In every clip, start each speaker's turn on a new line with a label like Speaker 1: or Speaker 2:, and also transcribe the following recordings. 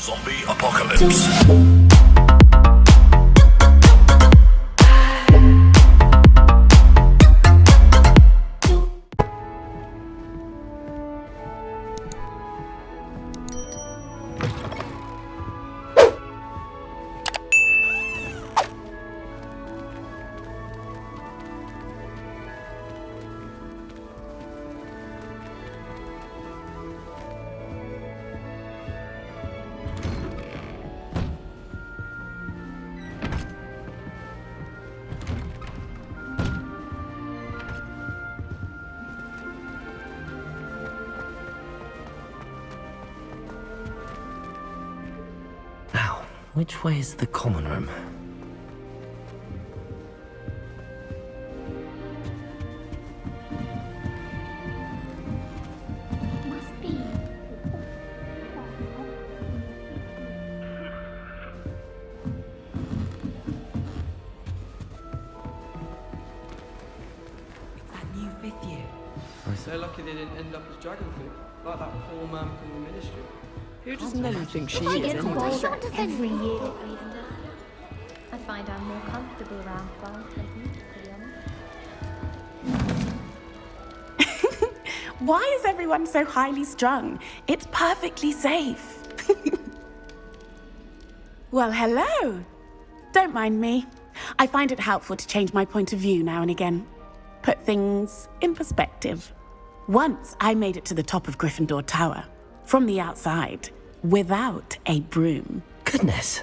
Speaker 1: Zombie apocalypse.
Speaker 2: Which way is the common room?
Speaker 3: Must be.
Speaker 4: It's that new 5th year.
Speaker 5: They're lucky they didn't end up as dragon food, like that poor man from the ministry.
Speaker 4: Who does Nelly think she
Speaker 3: I
Speaker 4: is?
Speaker 3: get
Speaker 4: anyway?
Speaker 3: bored every year.
Speaker 6: I find I'm more comfortable around wild techniques, to be honest.
Speaker 7: Why is everyone so highly strung? It's perfectly safe. Well, hello. Don't mind me. I find it helpful to change my point of view now and again. Put things in perspective. Once I made it to the top of Gryffindor Tower, from the outside, without a broom.
Speaker 2: Goodness.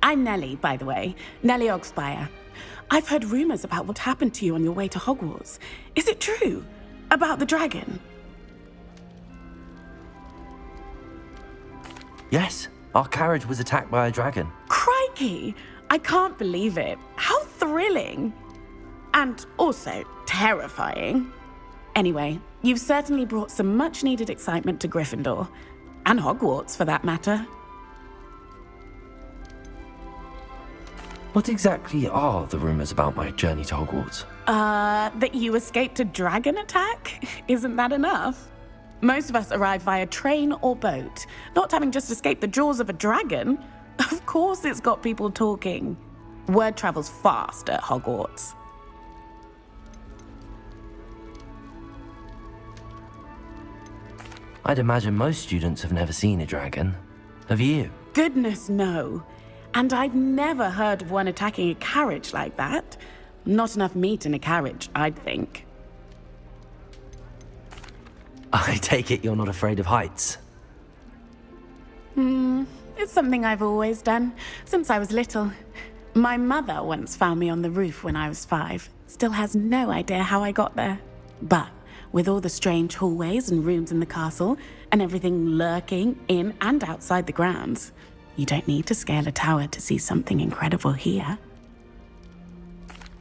Speaker 7: I'm Nellie, by the way. Nellie Ogspire. I've heard rumors about what happened to you on your way to Hogwarts. Is it true? About the dragon?
Speaker 2: Yes, our carriage was attacked by a dragon.
Speaker 7: Crikey! I can't believe it. How thrilling! And also terrifying. Anyway, you've certainly brought some much-needed excitement to Gryffindor. And Hogwarts, for that matter.
Speaker 2: What exactly are the rumors about my journey to Hogwarts?
Speaker 7: That you escaped a dragon attack? Isn't that enough? Most of us arrive via train or boat, not having just escaped the jaws of a dragon. Of course it's got people talking. Word travels fast at Hogwarts.
Speaker 2: I'd imagine most students have never seen a dragon. Have you?
Speaker 7: Goodness, no. And I've never heard of one attacking a carriage like that. Not enough meat in a carriage, I'd think.
Speaker 2: I take it you're not afraid of heights.
Speaker 7: It's something I've always done, since I was little. My mother once found me on the roof when I was 5. Still has no idea how I got there. But with all the strange hallways and rooms in the castle, and everything lurking in and outside the grounds, you don't need to scale a tower to see something incredible here.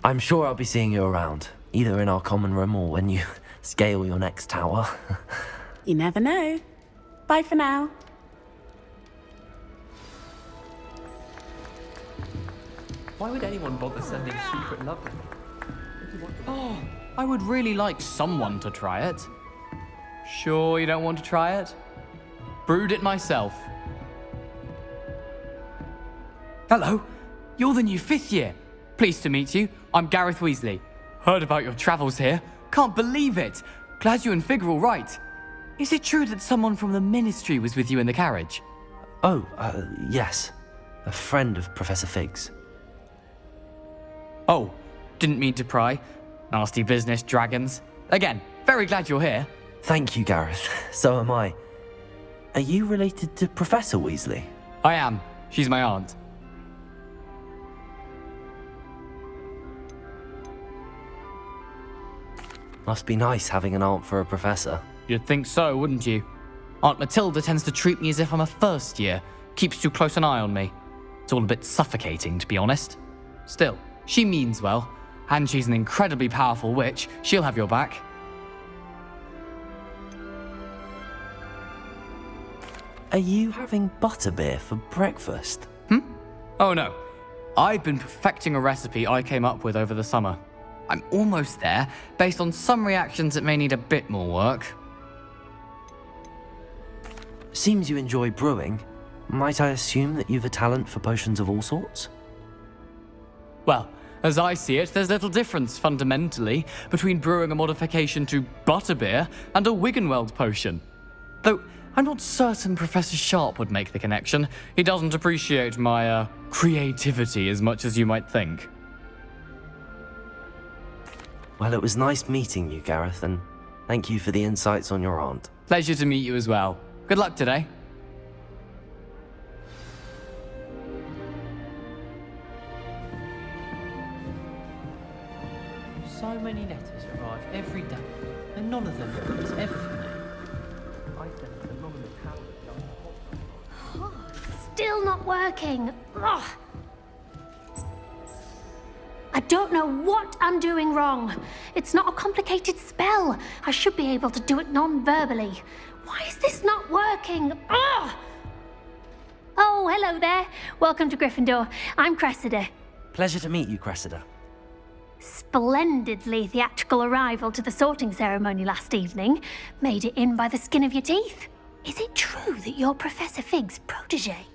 Speaker 2: I'm sure I'll be seeing you around, either in our common room or when you scale your next tower.
Speaker 7: You never know. Bye for now.
Speaker 5: Why would anyone bother sending secret love letters?
Speaker 4: Oh, I would really like someone to try it. Sure you don't want to try it? Brewed it myself. Hello, you're the new 5th year. Pleased to meet you. I'm Gareth Weasley. Heard about your travels here. Can't believe it. Glad you and Fig are all right. Is it true that someone from the Ministry was with you in the carriage?
Speaker 2: Oh, yes. A friend of Professor Fig's.
Speaker 4: Oh, didn't mean to pry. Nasty business, dragons. Again, very glad you're here.
Speaker 2: Thank you, Gareth. So am I. Are you related to Professor Weasley?
Speaker 4: I am. She's my aunt.
Speaker 2: Must be nice having an aunt for a professor.
Speaker 4: You'd think so, wouldn't you? Aunt Matilda tends to treat me as if I'm a first year. Keeps too close an eye on me. It's all a bit suffocating, to be honest. Still, she means well. And she's an incredibly powerful witch. She'll have your back.
Speaker 2: Are you having butterbeer for breakfast?
Speaker 4: Oh no. I've been perfecting a recipe I came up with over the summer. I'm almost there. Based on some reactions, it may need a bit more work.
Speaker 2: Seems you enjoy brewing. Might I assume that you've a talent for potions of all sorts?
Speaker 4: Well, as I see it, there's little difference, fundamentally, between brewing a modification to butterbeer and a Wiggenweld potion. Though, I'm not certain Professor Sharp would make the connection. He doesn't appreciate my, creativity as much as you might think.
Speaker 2: Well, it was nice meeting you, Gareth, and thank you for the insights on your aunt.
Speaker 4: Pleasure to meet you as well. Good luck today.
Speaker 8: So many letters arrive every day, and none of them is ever for me. I spent a long time.
Speaker 3: Still not working. Ugh. I don't know what I'm doing wrong. It's not a complicated spell. I should be able to do it non-verbally. Why is this not working? Ugh. Oh, hello there. Welcome to Gryffindor. I'm Cressida.
Speaker 2: Pleasure to meet you, Cressida.
Speaker 3: Splendidly theatrical arrival to the sorting ceremony last evening. Made it in by the skin of your teeth. Is it true that you're Professor Fig's protege?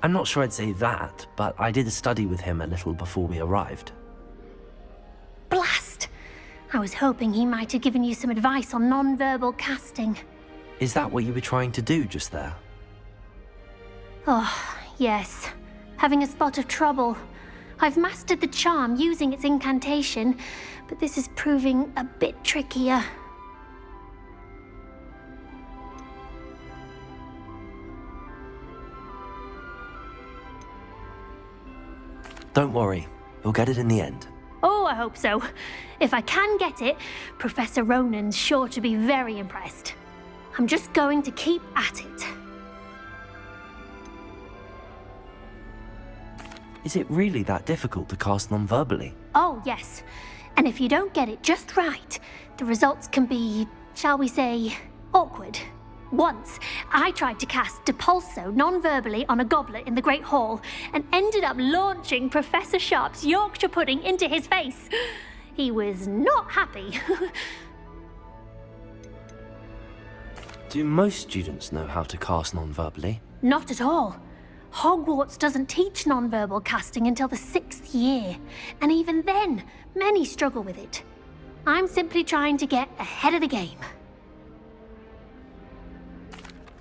Speaker 2: I'm not sure I'd say that, but I did study with him a little before we arrived.
Speaker 3: Blast! I was hoping he might have given you some advice on non-verbal casting.
Speaker 2: Is that what you were trying to do just there?
Speaker 3: Oh, yes. Having a spot of trouble. I've mastered the charm using its incantation, but this is proving a bit trickier.
Speaker 2: Don't worry, you'll get it in the end.
Speaker 3: Oh, I hope so. If I can get it, Professor Ronan's sure to be very impressed. I'm just going to keep at it.
Speaker 2: Is it really that difficult to cast non-verbally?
Speaker 3: Oh, yes. And if you don't get it just right, the results can be, shall we say, awkward. Once, I tried to cast Depulso non-verbally on a goblet in the Great Hall and ended up launching Professor Sharp's Yorkshire pudding into his face. He was not happy.
Speaker 2: Do most students know how to cast non-verbally?
Speaker 3: Not at all. Hogwarts doesn't teach non-verbal casting until the 6th year, and even then, many struggle with it. I'm simply trying to get ahead of the game.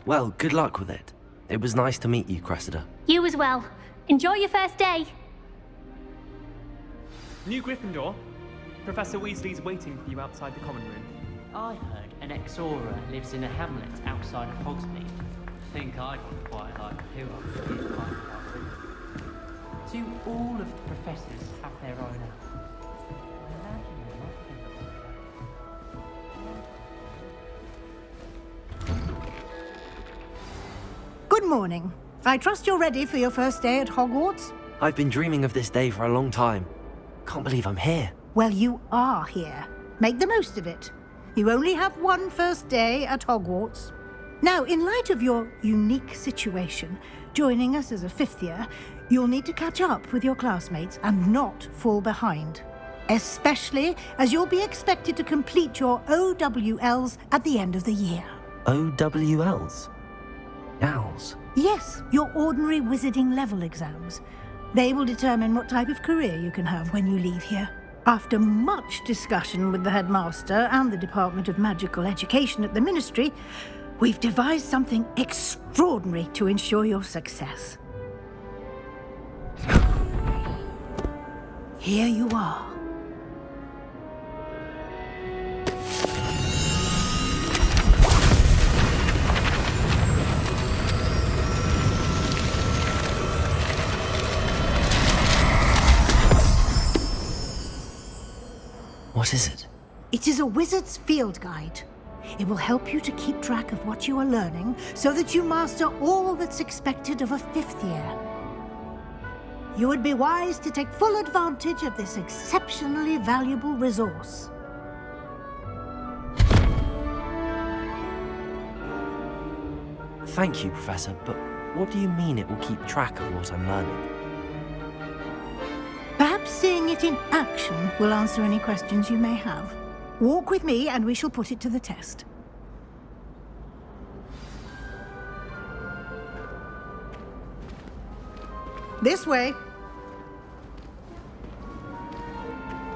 Speaker 2: Well, good luck with it. It was nice to meet you, Cressida.
Speaker 3: You as well. Enjoy your first day.
Speaker 9: New Gryffindor. Professor Weasley's waiting for you outside the common room.
Speaker 8: I heard an ex-aura lives in a hamlet outside of Hogsmeade. Think I got quite like who I forget quite like. Do all of the professors have their own house? I imagine they're not
Speaker 10: Good morning. I trust you're ready for your first day at Hogwarts?
Speaker 2: I've been dreaming of this day for a long time. Can't believe I'm here.
Speaker 10: Well, you are here. Make the most of it. You only have one first day at Hogwarts. Now, in light of your unique situation, joining us as a 5th year, you'll need to catch up with your classmates and not fall behind. Especially as you'll be expected to complete your OWLs at the end of the year.
Speaker 2: OWLs? Owls?
Speaker 10: Yes, your ordinary wizarding level exams. They will determine what type of career you can have when you leave here. After much discussion with the headmaster and the Department of Magical Education at the Ministry, we've devised something extraordinary to ensure your success. Here you are.
Speaker 2: What is it?
Speaker 10: It is a wizard's field guide. It will help you to keep track of what you are learning so that you master all that's expected of a 5th year. You would be wise to take full advantage of this exceptionally valuable resource.
Speaker 2: Thank you, Professor, but what do you mean it will keep track of what I'm learning?
Speaker 10: Perhaps seeing it in action will answer any questions you may have. Walk with me and we shall put it to the test. This way.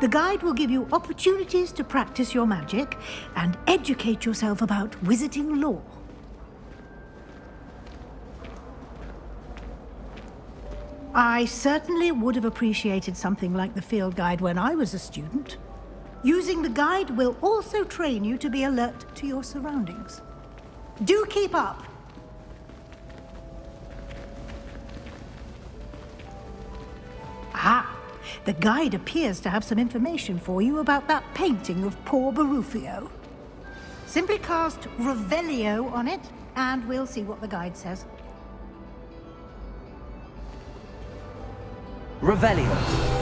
Speaker 10: The guide will give you opportunities to practice your magic and educate yourself about wizarding lore. I certainly would have appreciated something like the field guide when I was a student. Using the guide will also train you to be alert to your surroundings. Do keep up! Ah, the guide appears to have some information for you about that painting of poor Barufio. Simply cast Revelio on it, and we'll see what the guide says.
Speaker 2: Revelio.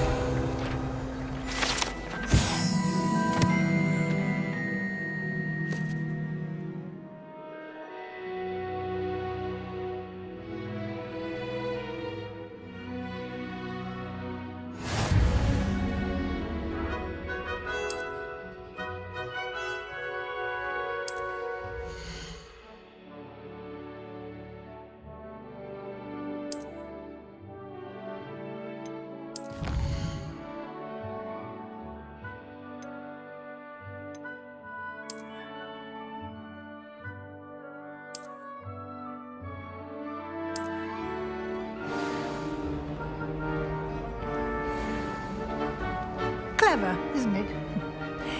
Speaker 10: Clever, isn't it?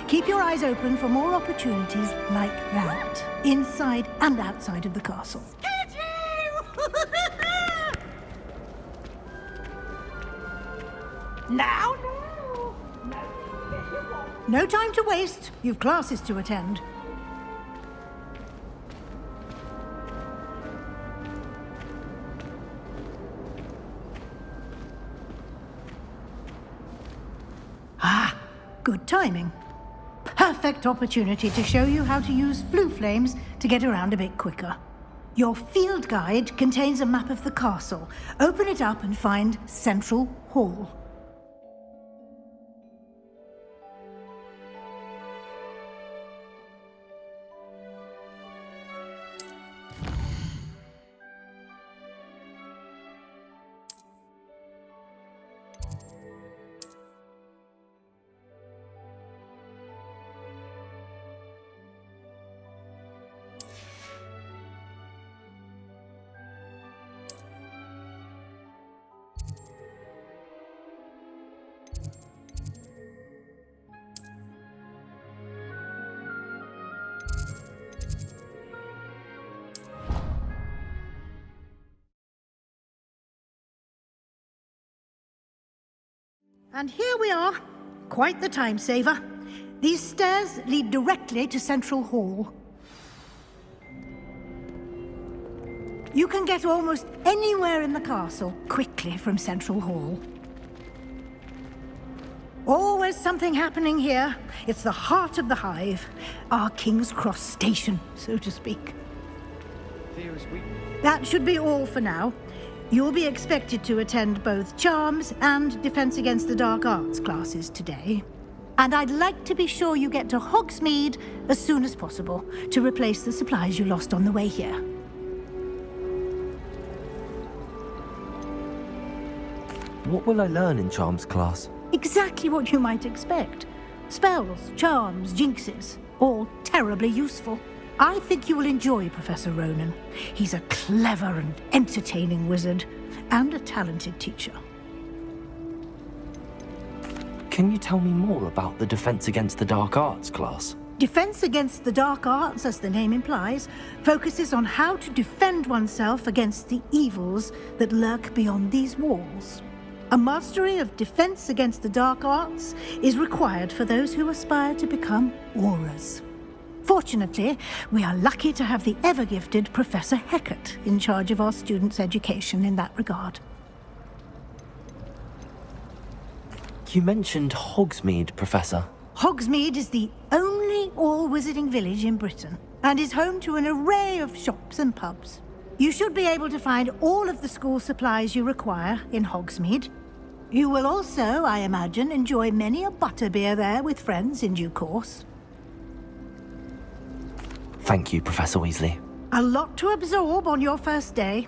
Speaker 10: Keep your eyes open for more opportunities like that, inside and outside of the castle. Now? No time to waste. You've classes to attend. Good timing. Perfect opportunity to show you how to use flue flames to get around a bit quicker. Your field guide contains a map of the castle. Open it up and find Central Hall. And here we are. Quite the time saver. These stairs lead directly to Central Hall. You can get almost anywhere in the castle quickly from Central Hall. Always something happening here. It's the heart of the hive. Our King's Cross station, so to speak. That should be all for now. You'll be expected to attend both Charms and Defense Against the Dark Arts classes today. And I'd like to be sure you get to Hogsmeade as soon as possible to replace the supplies you lost on the way here.
Speaker 2: What will I learn in Charms class?
Speaker 10: Exactly what you might expect. Spells, charms, jinxes, all terribly useful. I think you will enjoy Professor Ronan. He's a clever and entertaining wizard, and a talented teacher.
Speaker 2: Can you tell me more about the Defense Against the Dark Arts class?
Speaker 10: Defense Against the Dark Arts, as the name implies, focuses on how to defend oneself against the evils that lurk beyond these walls. A mastery of Defense Against the Dark Arts is required for those who aspire to become auras. Fortunately, we are lucky to have the ever-gifted Professor Hecat in charge of our students' education in that regard.
Speaker 2: You mentioned Hogsmeade, Professor.
Speaker 10: Hogsmeade is the only all-wizarding village in Britain, and is home to an array of shops and pubs. You should be able to find all of the school supplies you require in Hogsmeade. You will also, I imagine, enjoy many a butterbeer there with friends in due course.
Speaker 2: Thank you, Professor Weasley.
Speaker 10: A lot to absorb on your first day,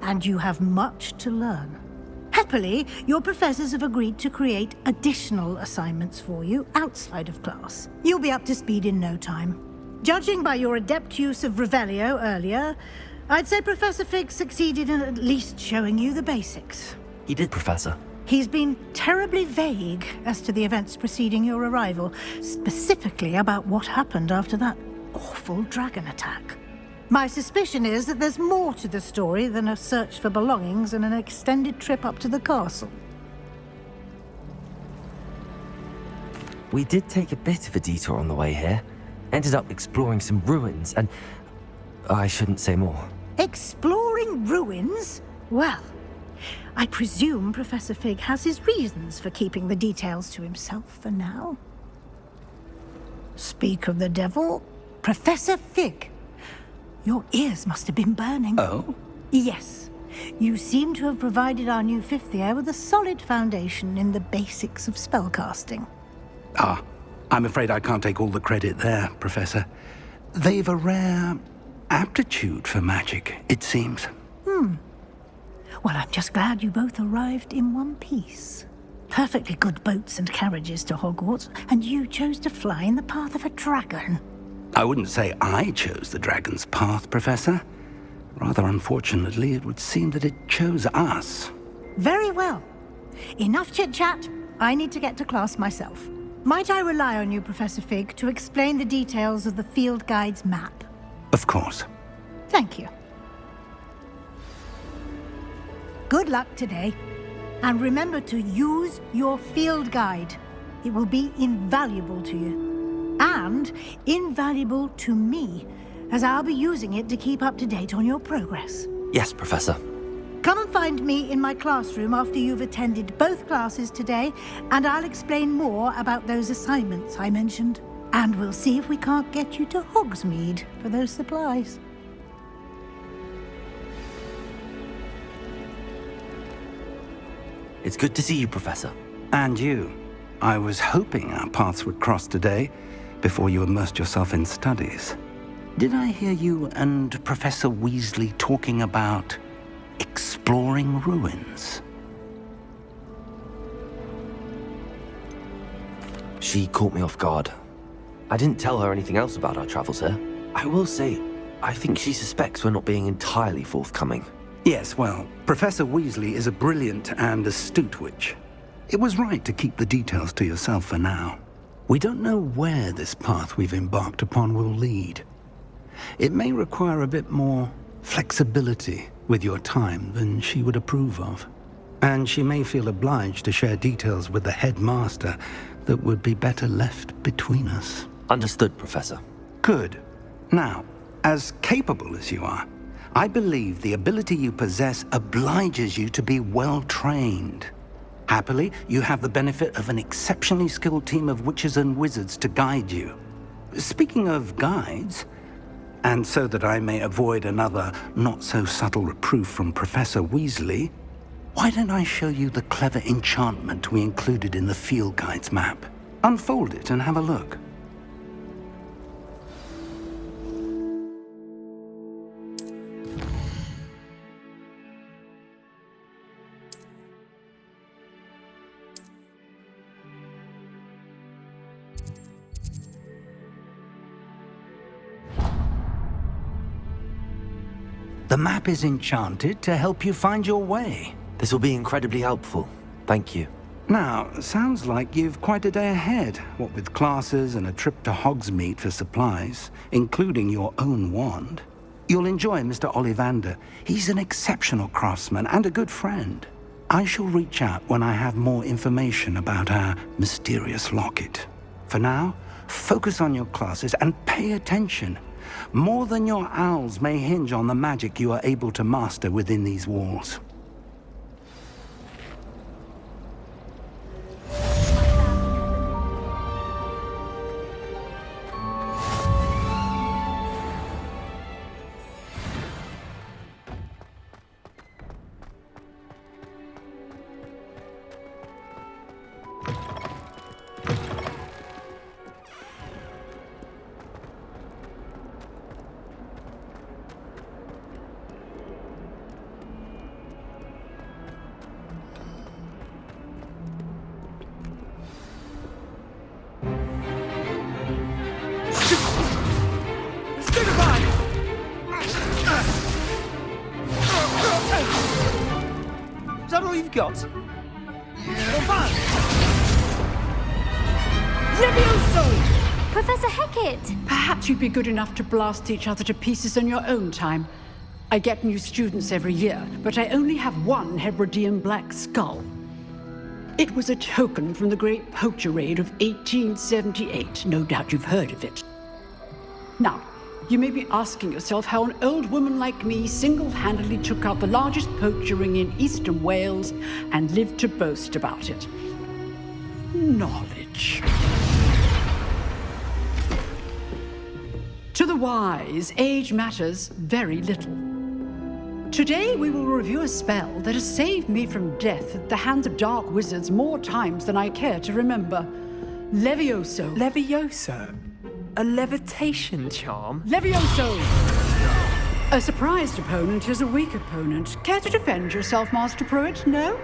Speaker 10: and you have much to learn. Happily, your professors have agreed to create additional assignments for you outside of class. You'll be up to speed in no time. Judging by your adept use of Revelio earlier, I'd say Professor Fig succeeded in at least showing you the basics.
Speaker 2: He did, Professor.
Speaker 10: He's been terribly vague as to the events preceding your arrival, specifically about what happened after that awful dragon attack. My suspicion is that there's more to the story than a search for belongings and an extended trip up to the castle.
Speaker 2: We did take a bit of a detour on the way here. Ended up exploring some ruins and... I shouldn't say more.
Speaker 10: Exploring ruins? Well, I presume Professor Fig has his reasons for keeping the details to himself for now. Speak of the devil, Professor Fig. Your ears must have been burning.
Speaker 11: Oh?
Speaker 10: Yes. You seem to have provided our new fifth year with a solid foundation in the basics of spellcasting.
Speaker 11: Ah, I'm afraid I can't take all the credit there, Professor. They've a rare aptitude for magic, it seems.
Speaker 10: Well, I'm just glad you both arrived in one piece. Perfectly good boats and carriages to Hogwarts, and you chose to fly in the path of a dragon.
Speaker 11: I wouldn't say I chose the dragon's path, Professor. Rather unfortunately, it would seem that it chose us.
Speaker 10: Very well. Enough chit-chat. I need to get to class myself. Might I rely on you, Professor Fig, to explain the details of the field guide's map?
Speaker 11: Of course.
Speaker 10: Thank you. Good luck today. And remember to use your field guide. It will be invaluable to you. And invaluable to me, as I'll be using it to keep up to date on your progress.
Speaker 2: Yes, Professor.
Speaker 10: Come and find me in my classroom after you've attended both classes today, and I'll explain more about those assignments I mentioned. And we'll see if we can't get you to Hogsmeade for those supplies.
Speaker 2: It's good to see you, Professor.
Speaker 11: And you. I was hoping our paths would cross today, before you immersed yourself in studies. Did I hear you and Professor Weasley talking about exploring ruins?
Speaker 2: She caught me off guard. I didn't tell her anything else about our travels here. I will say, I think she suspects we're not being entirely forthcoming.
Speaker 11: Yes, well, Professor Weasley is a brilliant and astute witch. It was right to keep the details to yourself for now. We don't know where this path we've embarked upon will lead. It may require a bit more flexibility with your time than she would approve of. And she may feel obliged to share details with the headmaster that would be better left between us.
Speaker 2: Understood, Professor.
Speaker 11: Good. Now, as capable as you are, I believe the ability you possess obliges you to be well trained. Happily, you have the benefit of an exceptionally skilled team of witches and wizards to guide you. Speaking of guides, and so that I may avoid another not-so-subtle reproof from Professor Weasley, why don't I show you the clever enchantment we included in the field guide's map? Unfold it and have a look. The map is enchanted to help you find your way.
Speaker 2: This will be incredibly helpful. Thank you.
Speaker 11: Now, sounds like you've quite a day ahead, what with classes and a trip to Hogsmeade for supplies, including your own wand. You'll enjoy Mr. Ollivander. He's an exceptional craftsman and a good friend. I shall reach out when I have more information about our mysterious locket. For now, focus on your classes and pay attention. More than your owls may hinge on the magic you are able to master within these walls.
Speaker 12: all you've got?
Speaker 13: Levioso!
Speaker 3: Professor Hecat!
Speaker 13: Perhaps you'd be good enough to blast each other to pieces in your own time. I get new students every year, but I only have one Hebridean black skull. It was a token from the Great Poacher Raid of 1878. No doubt you've heard of it. Now, you may be asking yourself how an old woman like me single-handedly took out the largest poacher ring in eastern Wales and lived to boast about it. Knowledge. To the wise, age matters very little. Today we will review a spell that has saved me from death at the hands of dark wizards more times than I care to remember. Levioso.
Speaker 9: Levioso? A levitation charm?
Speaker 13: Levioso! A surprised opponent is a weak opponent. Care to defend yourself, Master Pruitt? No?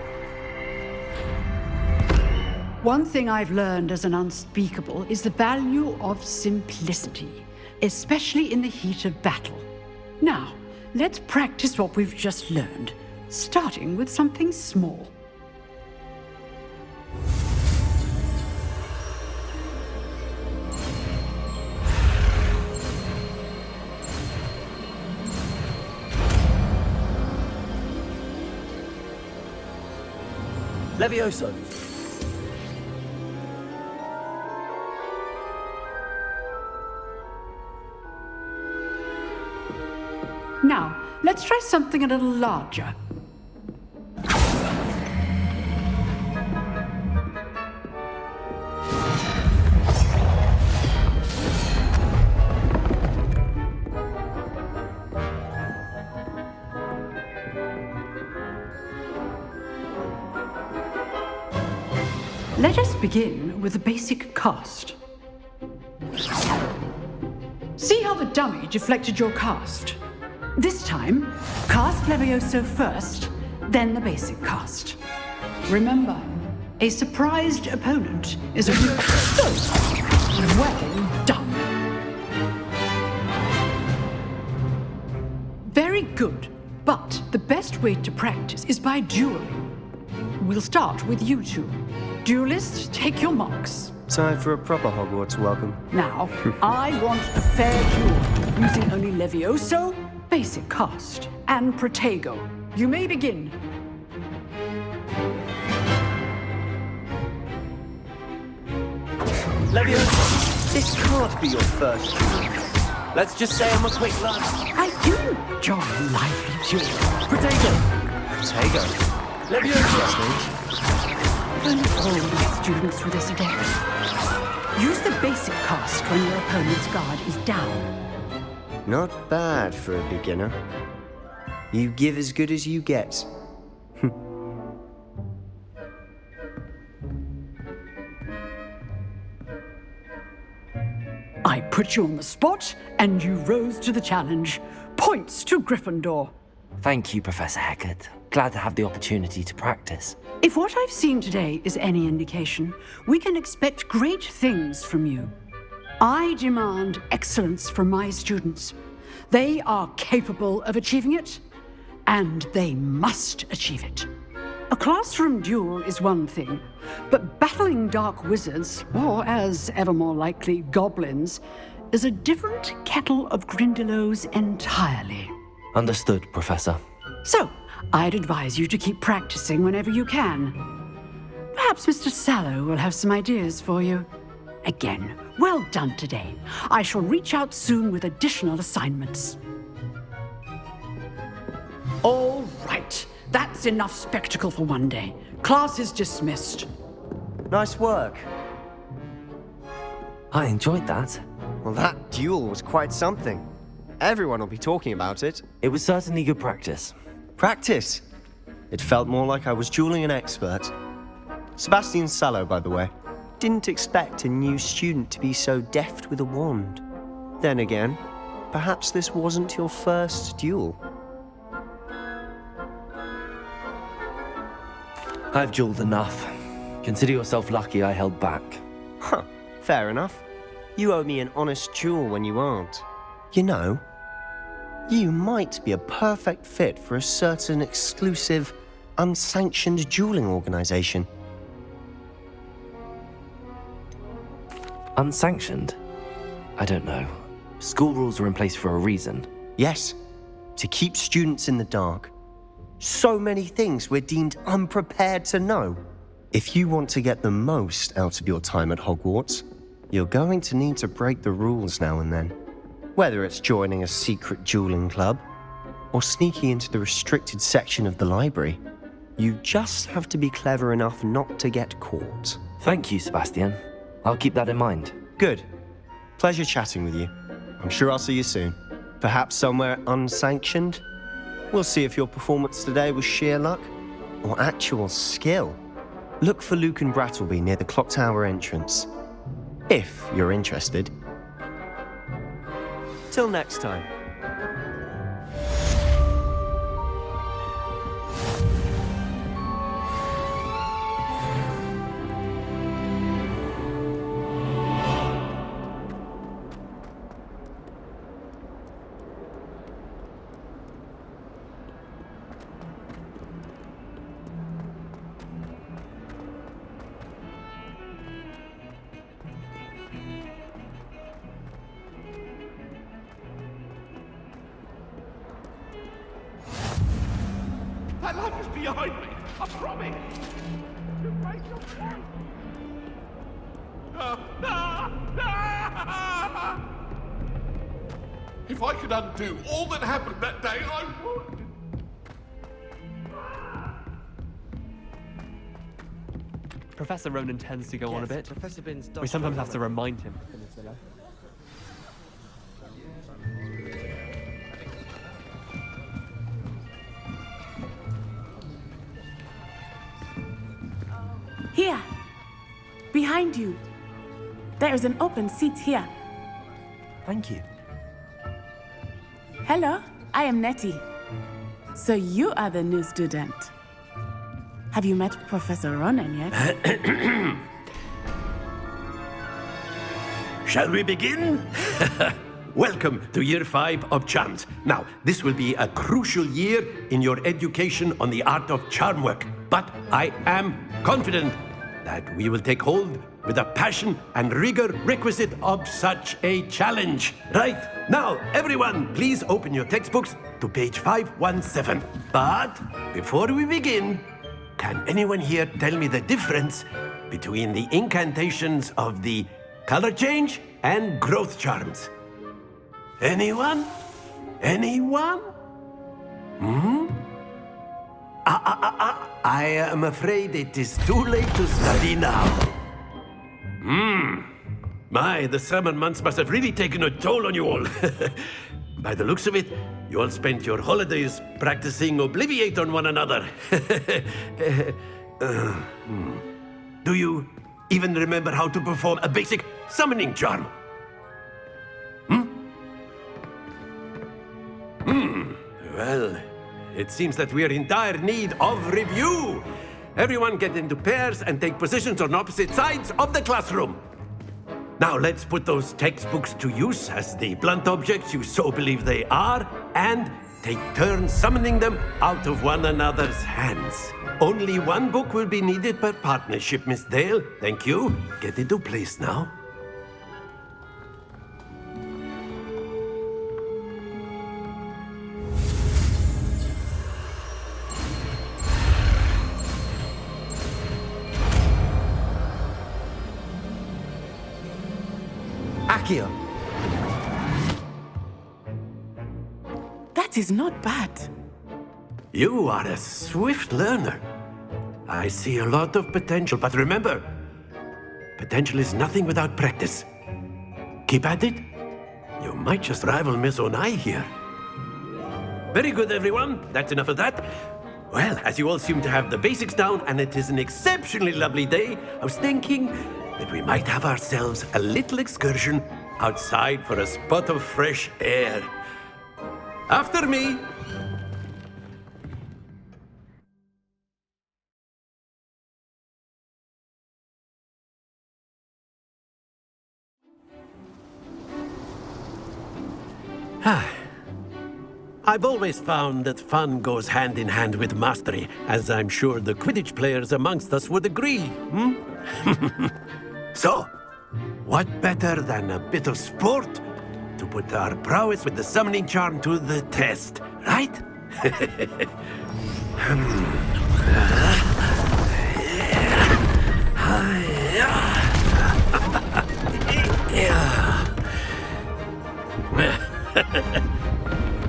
Speaker 13: One thing I've learned as an unspeakable is the value of simplicity, especially in the heat of battle. Now, let's practice what we've just learned, starting with something small.
Speaker 2: Levioso!
Speaker 13: Now, let's try something a little larger. Let us begin with the basic cast. See how the dummy deflected your cast? This time, cast Levioso first, then the basic cast. Remember, a surprised opponent is a weak... Well done. Very good, but the best way to practice is by dueling. We'll start with you two. Duelists, take your marks.
Speaker 12: Time for a proper Hogwarts welcome.
Speaker 13: Now, I want a fair duel, using only Levioso, basic cast, and Protego. You may begin.
Speaker 12: Levioso, this can't be your first duel. Let's just say I'm a quick learner.
Speaker 13: I do enjoy lively duels.
Speaker 12: Protego. Levioso.
Speaker 13: I've only all students for this again. Use the basic cast when your opponent's guard is down.
Speaker 12: Not bad for a beginner. You give as good as you get.
Speaker 13: I put you on the spot, and you rose to the challenge. Points to Gryffindor.
Speaker 2: Thank you, Professor Hecat. Glad to have the opportunity to practice.
Speaker 13: If what I've seen today is any indication, we can expect great things from you. I demand excellence from my students. They are capable of achieving it, and they must achieve it. A classroom duel is one thing, but battling dark wizards, or as ever more likely, goblins, is a different kettle of Grindylows entirely.
Speaker 2: Understood, Professor.
Speaker 13: So, I'd advise you to keep practicing whenever you can. Perhaps Mr. Sallow will have some ideas for you. Again, well done today. I shall reach out soon with additional assignments. All right. That's enough spectacle for one day. Class is dismissed.
Speaker 12: Nice work.
Speaker 2: I enjoyed that.
Speaker 12: Well, that duel was quite something. Everyone will be talking about it.
Speaker 2: It was certainly good practice.
Speaker 12: Practice? It felt more like I was dueling an expert. Sebastian Sallow, by the way. Didn't expect a new student to be so deft with a wand. Then again, perhaps this wasn't your first duel.
Speaker 2: I've dueled enough. Consider yourself lucky I held back.
Speaker 12: Huh, fair enough. You owe me an honest duel when you aren't. You know, you might be a perfect fit for a certain exclusive unsanctioned dueling organization.
Speaker 2: Unsanctioned? I don't know. School rules are in place for a reason.
Speaker 12: Yes, to keep students in the dark. So many things we're deemed unprepared to know. If you want to get the most out of your time at Hogwarts, you're going to need to break the rules now and then. Whether it's joining a secret dueling club, or sneaking into the restricted section of the library, you just have to be clever enough not to get caught.
Speaker 2: Thank you, Sebastian. I'll keep that in mind.
Speaker 12: Good. Pleasure chatting with you. I'm sure I'll see you soon. Perhaps somewhere unsanctioned? We'll see if your performance today was sheer luck or actual skill. Look for Luke and Brattleby near the clock tower entrance, if you're interested. Till next time.
Speaker 1: That life is behind me, I promise. You break your point. If I could undo all that happened that day, I would.
Speaker 9: Professor Ronan tends to go on a bit.
Speaker 5: Professor Binns does.
Speaker 9: We sometimes have to remind him.
Speaker 7: Here, behind you. There is an open seat here.
Speaker 2: Thank you.
Speaker 7: Hello, I am Nettie. So you are the new student. Have you met Professor Ronan yet?
Speaker 14: Shall we begin? Welcome to Year 5 of Charms. Now, this will be a crucial year in your education on the art of charm work. But I am confident that we will take hold with the passion and rigor requisite of such a challenge. Right, now, everyone, please open your textbooks to page 517. But before we begin, can anyone here tell me the difference between the incantations of the color change and growth charms? Anyone? Anyone? I am afraid it is too late to study now. My, the summer months must have really taken a toll on you all. By the looks of it, you all spent your holidays practicing Obliviate on one another. Do you even remember how to perform a basic summoning charm? Well, it seems that we are in dire need of review. Everyone get into pairs and take positions on opposite sides of the classroom. Now let's put those textbooks to use as the blunt objects you so believe they are, and take turns summoning them out of one another's hands. Only one book will be needed per partnership, Miss Dale. Thank you. Get into place now.
Speaker 2: Accio.
Speaker 7: That is not bad.
Speaker 14: You are a swift learner. I see a lot of potential, but remember, potential is nothing without practice. Keep at it. You might just rival Miss Onai here. Very good, everyone. That's enough of that. Well, as you all seem to have the basics down, and it is an exceptionally lovely day, I was thinking that we might have ourselves a little excursion outside for a spot of fresh air. After me. I've always found that fun goes hand in hand with mastery, as I'm sure the Quidditch players amongst us would agree, So, what better than a bit of sport to put our prowess with the summoning charm to the test, right?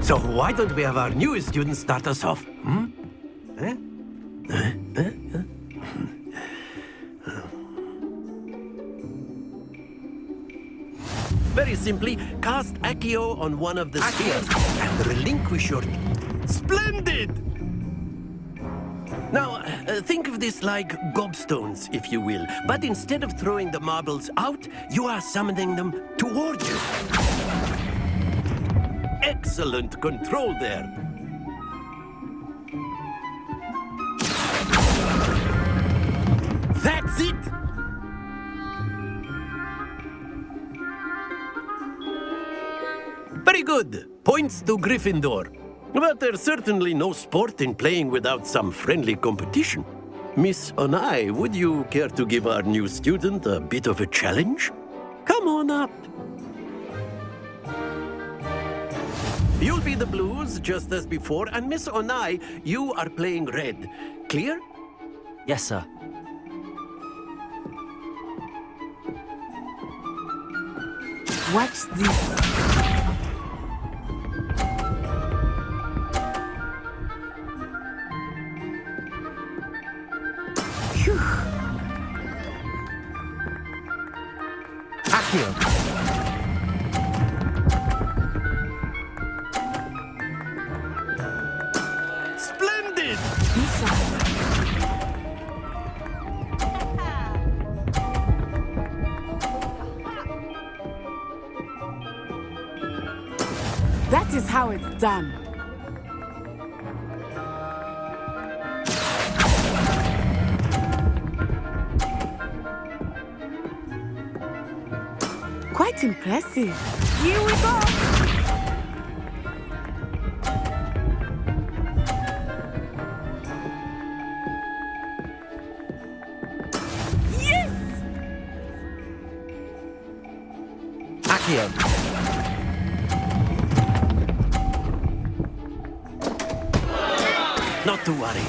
Speaker 14: So why don't we have our newest student start us off? Very simply, cast Accio on one of the spheres and relinquish your... Splendid! Now, think of this like gobstones, if you will. But instead of throwing the marbles out, you are summoning them toward you. Excellent control there. That's it! Very good. Points to Gryffindor. But there's certainly no sport in playing without some friendly competition. Miss Onai, would you care to give our new student a bit of a challenge? Come on up. You'll be the blues, just as before, and Miss Onai, you are playing red. Clear?
Speaker 2: Yes, sir.
Speaker 7: Watch this.
Speaker 2: Accio.
Speaker 14: Splendid!
Speaker 7: That is how it's done. Quite impressive. Here we go. Yes!
Speaker 2: Accio.
Speaker 14: Not to worry.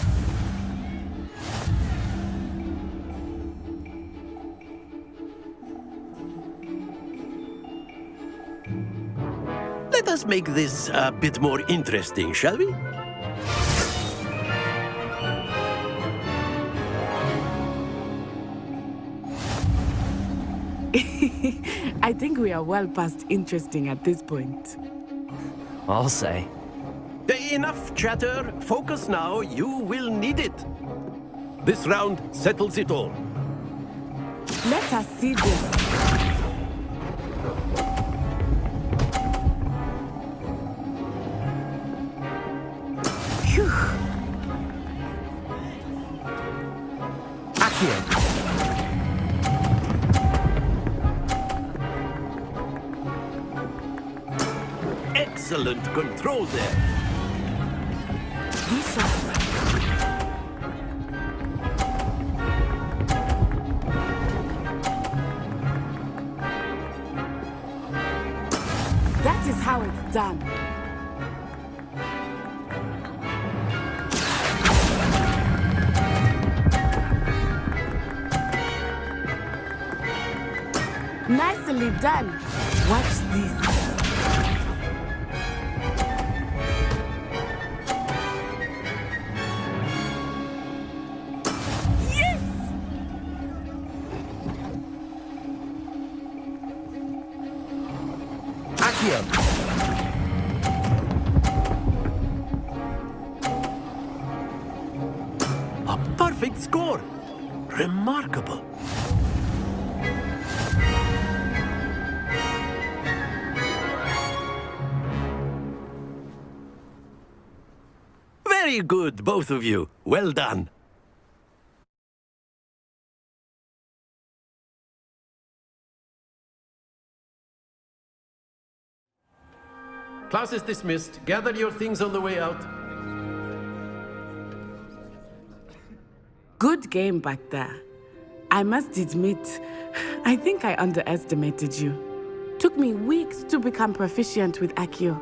Speaker 14: Let us make this a bit more interesting, shall we?
Speaker 7: I think we are well past interesting at this point.
Speaker 2: I'll say.
Speaker 14: Enough chatter. Focus now. You will need it. This round settles it all.
Speaker 7: Let us see this. Phew.
Speaker 2: Accio.
Speaker 14: Excellent control there.
Speaker 7: Lisa. That is how it's done. Nicely done. Watch this.
Speaker 14: A perfect score. Remarkable. Very good, both of you. Well done. Class is dismissed. Gather your things on the way out.
Speaker 7: Good game back there. I must admit, I think I underestimated you. Took me weeks to become proficient with Accio.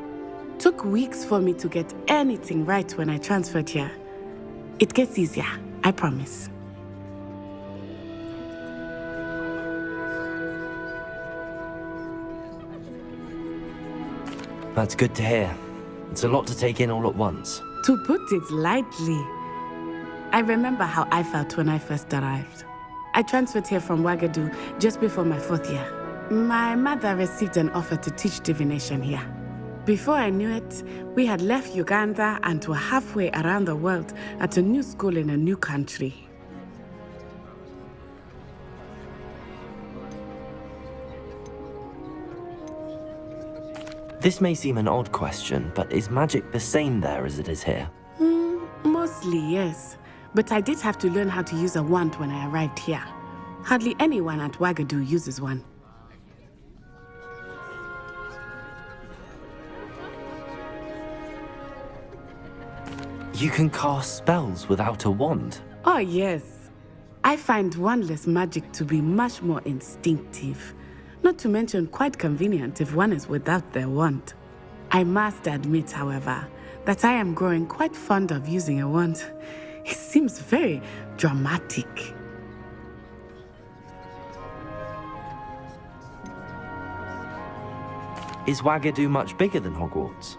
Speaker 7: Took weeks for me to get anything right when I transferred here. It gets easier, I promise.
Speaker 2: That's good to hear. It's a lot to take in all at once.
Speaker 7: To put it lightly, I remember how I felt when I first arrived. I transferred here from Wagadu just before my 4th year. My mother received an offer to teach divination here. Before I knew it, we had left Uganda and were halfway around the world at a new school in a new country.
Speaker 2: This may seem an odd question, but is magic the same there as it is here?
Speaker 7: Mostly, yes. But I did have to learn how to use a wand when I arrived here. Hardly anyone at Wagadu uses one.
Speaker 2: You can cast spells without a wand?
Speaker 7: Oh, yes. I find wandless magic to be much more instinctive. Not to mention quite convenient if one is without their wand. I must admit, however, that I am growing quite fond of using a wand. It seems very dramatic.
Speaker 2: Is Wagadu much bigger than Hogwarts?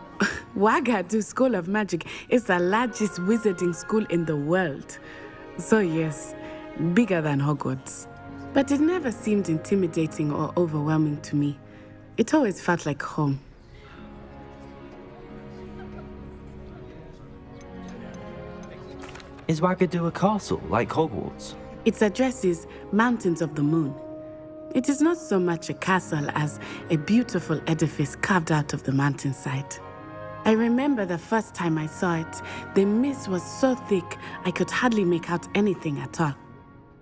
Speaker 7: Wagadu School of Magic is the largest wizarding school in the world. So yes, bigger than Hogwarts. But it never seemed intimidating or overwhelming to me. It always felt like home.
Speaker 2: Is Wagadu a castle, like Hogwarts?
Speaker 7: Its address is Mountains of the Moon. It is not so much a castle as a beautiful edifice carved out of the mountainside. I remember the first time I saw it, the mist was so thick I could hardly make out anything at all.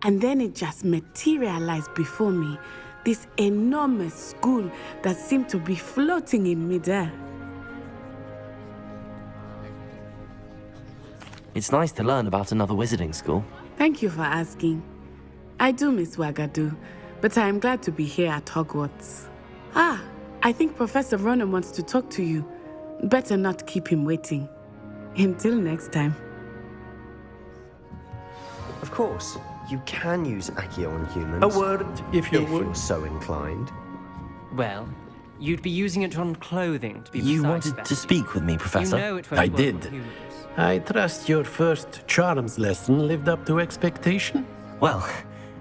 Speaker 7: And then it just materialized before me, this enormous school that seemed to be floating in midair.
Speaker 2: It's nice to learn about another wizarding school.
Speaker 7: Thank you for asking. I do miss Wagadu, but I am glad to be here at Hogwarts. I think Professor Ronan wants to talk to you. Better not keep him waiting. Until next time.
Speaker 12: Of course, you can use Accio on humans.
Speaker 14: A word, if you would.
Speaker 12: If you're so inclined.
Speaker 8: Well, you'd be using it on clothing, to be precise.
Speaker 2: You wanted to speak with me, Professor?
Speaker 8: You know it won't
Speaker 14: I
Speaker 8: work
Speaker 14: did.
Speaker 8: on humans.
Speaker 14: I trust your first charms lesson lived up to expectation?
Speaker 2: Well,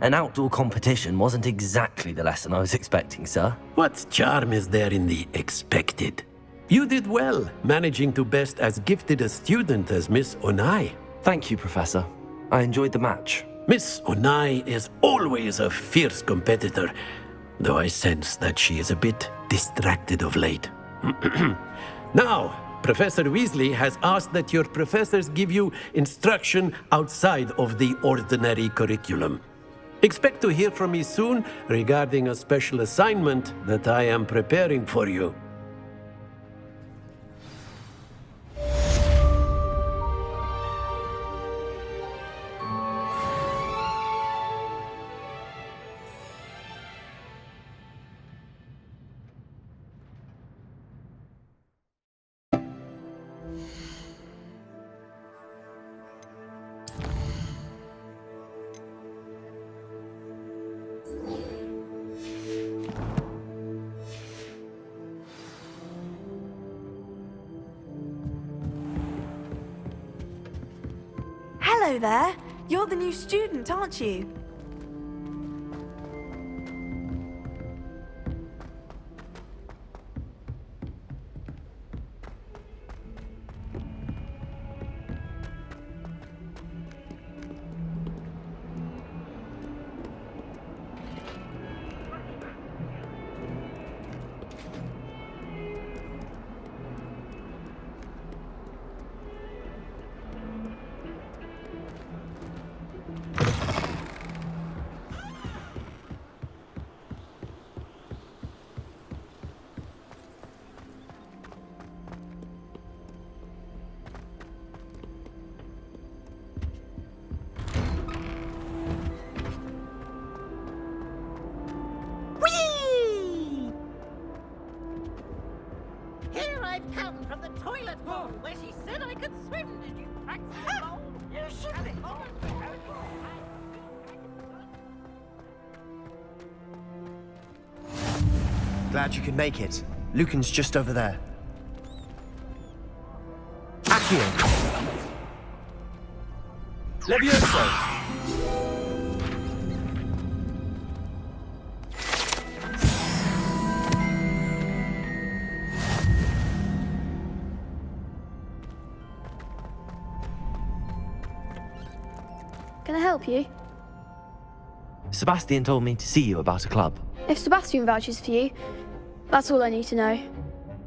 Speaker 2: an outdoor competition wasn't exactly the lesson I was expecting, sir.
Speaker 14: What charm is there in the expected? You did well, managing to best as gifted a student as Miss Onai.
Speaker 2: Thank you, Professor. I enjoyed the match.
Speaker 14: Miss Onai is always a fierce competitor, though I sense that she is a bit distracted of late. Now, Professor Weasley has asked that your professors give you instruction outside of the ordinary curriculum. Expect to hear from me soon regarding a special assignment that I am preparing for you.
Speaker 15: Hello there. You're the new student, aren't you?
Speaker 12: Glad you could make it. Lucan's just over there. Accio! Levioso!
Speaker 16: Can I help you?
Speaker 2: Sebastian told me to see you about a club.
Speaker 16: If Sebastian vouches for you, that's all I need to know.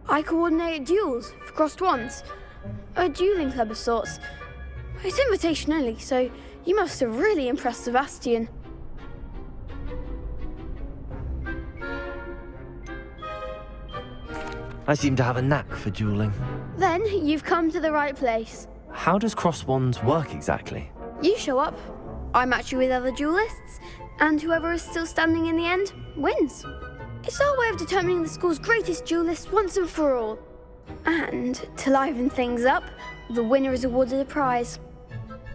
Speaker 16: I coordinate duels for crossed wands. A dueling club of sorts. It's invitation only, so you must have really impressed Sebastian.
Speaker 2: I seem to have a knack for dueling.
Speaker 16: Then you've come to the right place.
Speaker 2: How does cross wands work exactly?
Speaker 16: You show up, I match you with other duelists, and whoever is still standing in the end wins. It's our way of determining the school's greatest duelist once and for all. And to liven things up, the winner is awarded a prize.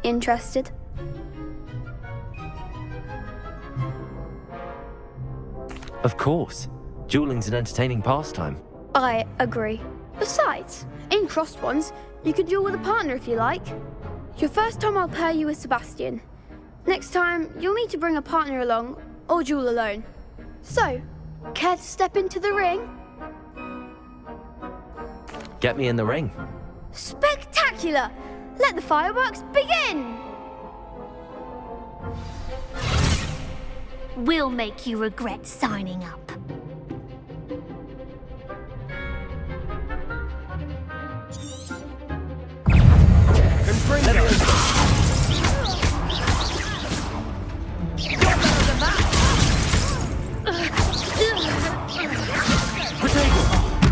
Speaker 16: Interested?
Speaker 2: Of course. Dueling's an entertaining pastime.
Speaker 16: I agree. Besides, in crossed ones, you can duel with a partner if you like. Your first time I'll pair you with Sebastian. Next time, you'll need to bring a partner along, or duel alone. So, care to step into the ring?
Speaker 2: Get me in the ring.
Speaker 16: Spectacular! Let the fireworks begin!
Speaker 3: We'll make you regret signing up.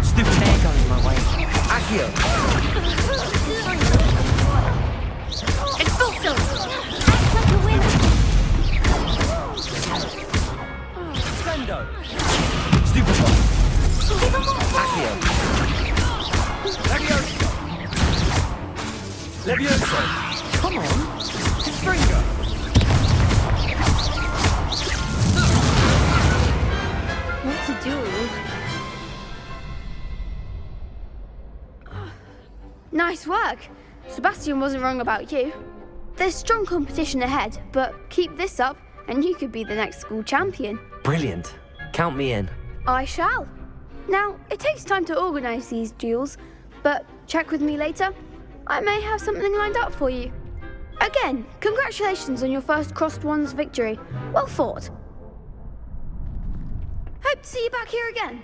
Speaker 2: Stupid man got in my way. Accio!
Speaker 3: Expulso! Act like a winner!
Speaker 2: Sendo! Stupid one! Accio! Levioso! Come on! Springer!
Speaker 16: What's a duel? Nice work. Sebastian wasn't wrong about you. There's strong competition ahead, but keep this up and you could be the next school champion.
Speaker 2: Brilliant. Count me in.
Speaker 16: I shall. Now, it takes time to organise these duels, but check with me later. I may have something lined up for you. Again, congratulations on your first crossed wands victory. Well fought. Hope to see you back here again.